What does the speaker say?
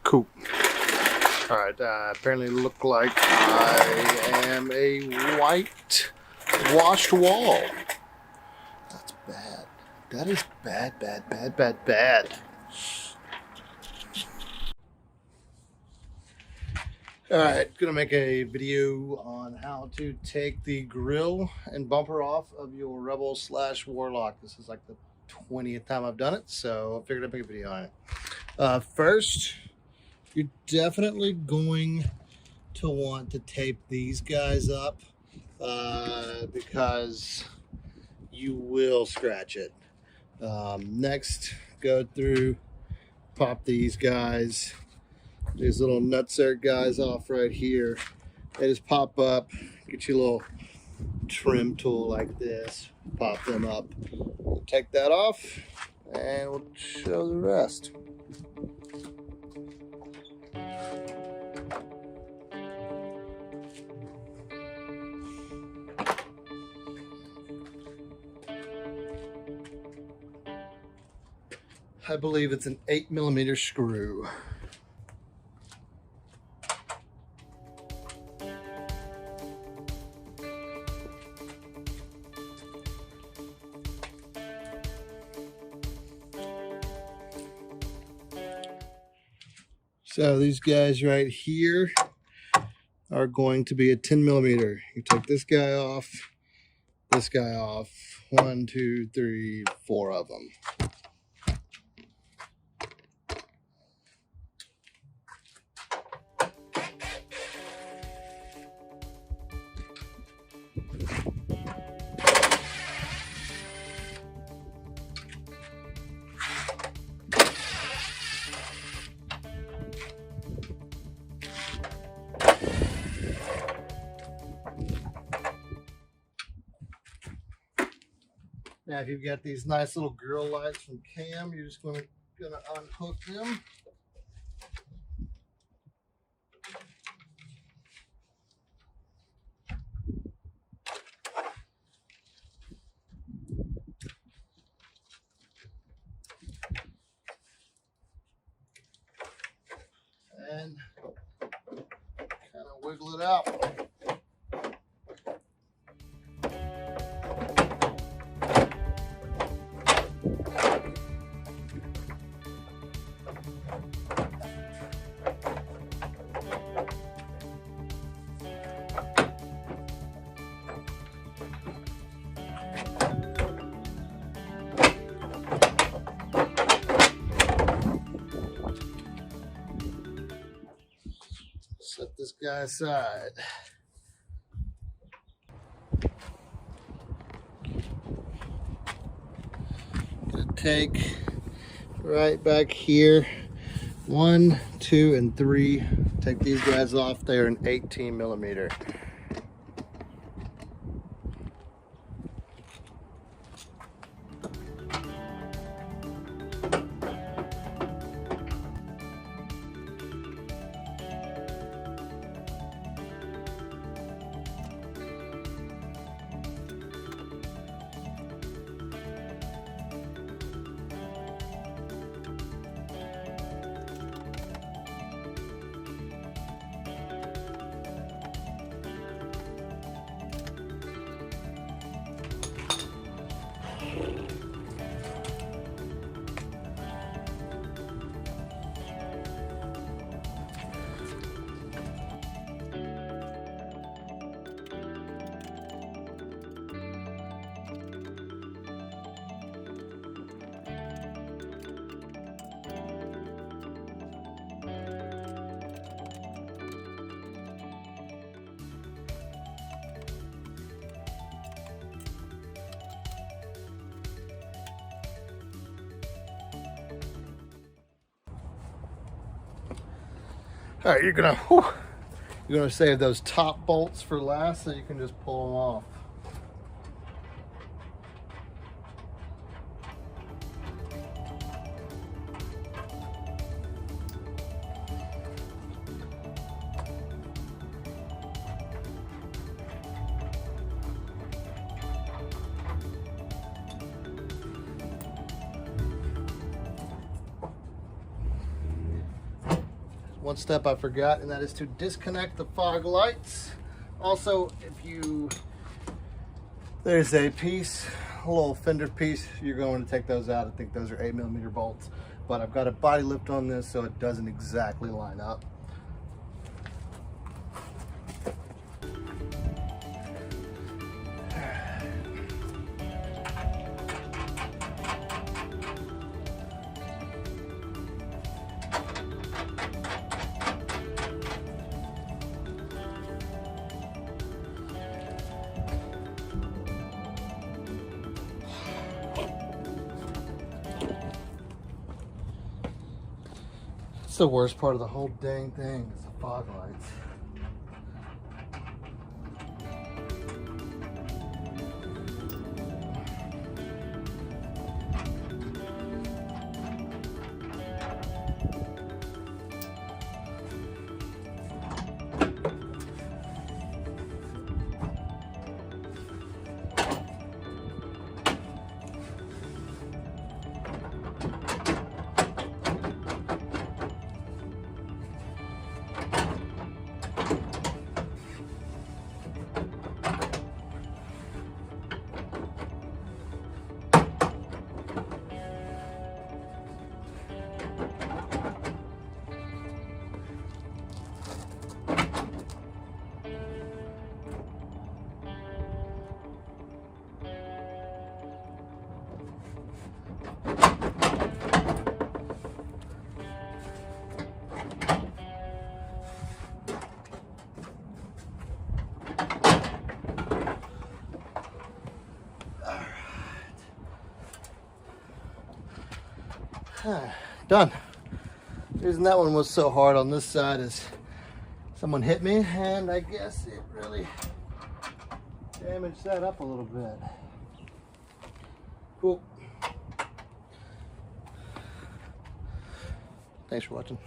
Cool. All right, apparently look like I am a white washed wall. That's bad. That is bad, bad, bad, bad, bad. All right, gonna make a video on how to take the grill and bumper off of your Rebel / Warlock. This is like the 20th time I've done it, so I figured I'd make a video on it. First, you're definitely going to want to tape these guys up because you will scratch it. Next, go through, pop these guys, these little nutsack guys off right here. They just pop up. Get your little trim tool like this, pop them up. We'll take that off and we'll show the rest. I believe it's an 8mm screw. So these guys right here are going to be a 10mm. You take this guy off, 1, 2, 3, 4 of them. Now, if you've got these nice little grill lights from Cam, you're just gonna unhook them. And kind of wiggle it out. Set this guy aside. Gonna take right back here, 1, 2, and 3. Take these guys off. They're an 18mm. All right, you're gonna save those top bolts for last, so you can just pull them off. one step I forgot, and that is to disconnect the fog lights. Also, there's a piece, a little fender piece, you're going to take those out. I think those are 8mm bolts, but I've got a body lift on this so it doesn't exactly line up. It's the worst part of the whole dang thing is the fog lights. Done. The reason that one was so hard on this side is someone hit me, and I guess it really damaged that up a little bit. Cool. Thanks for watching.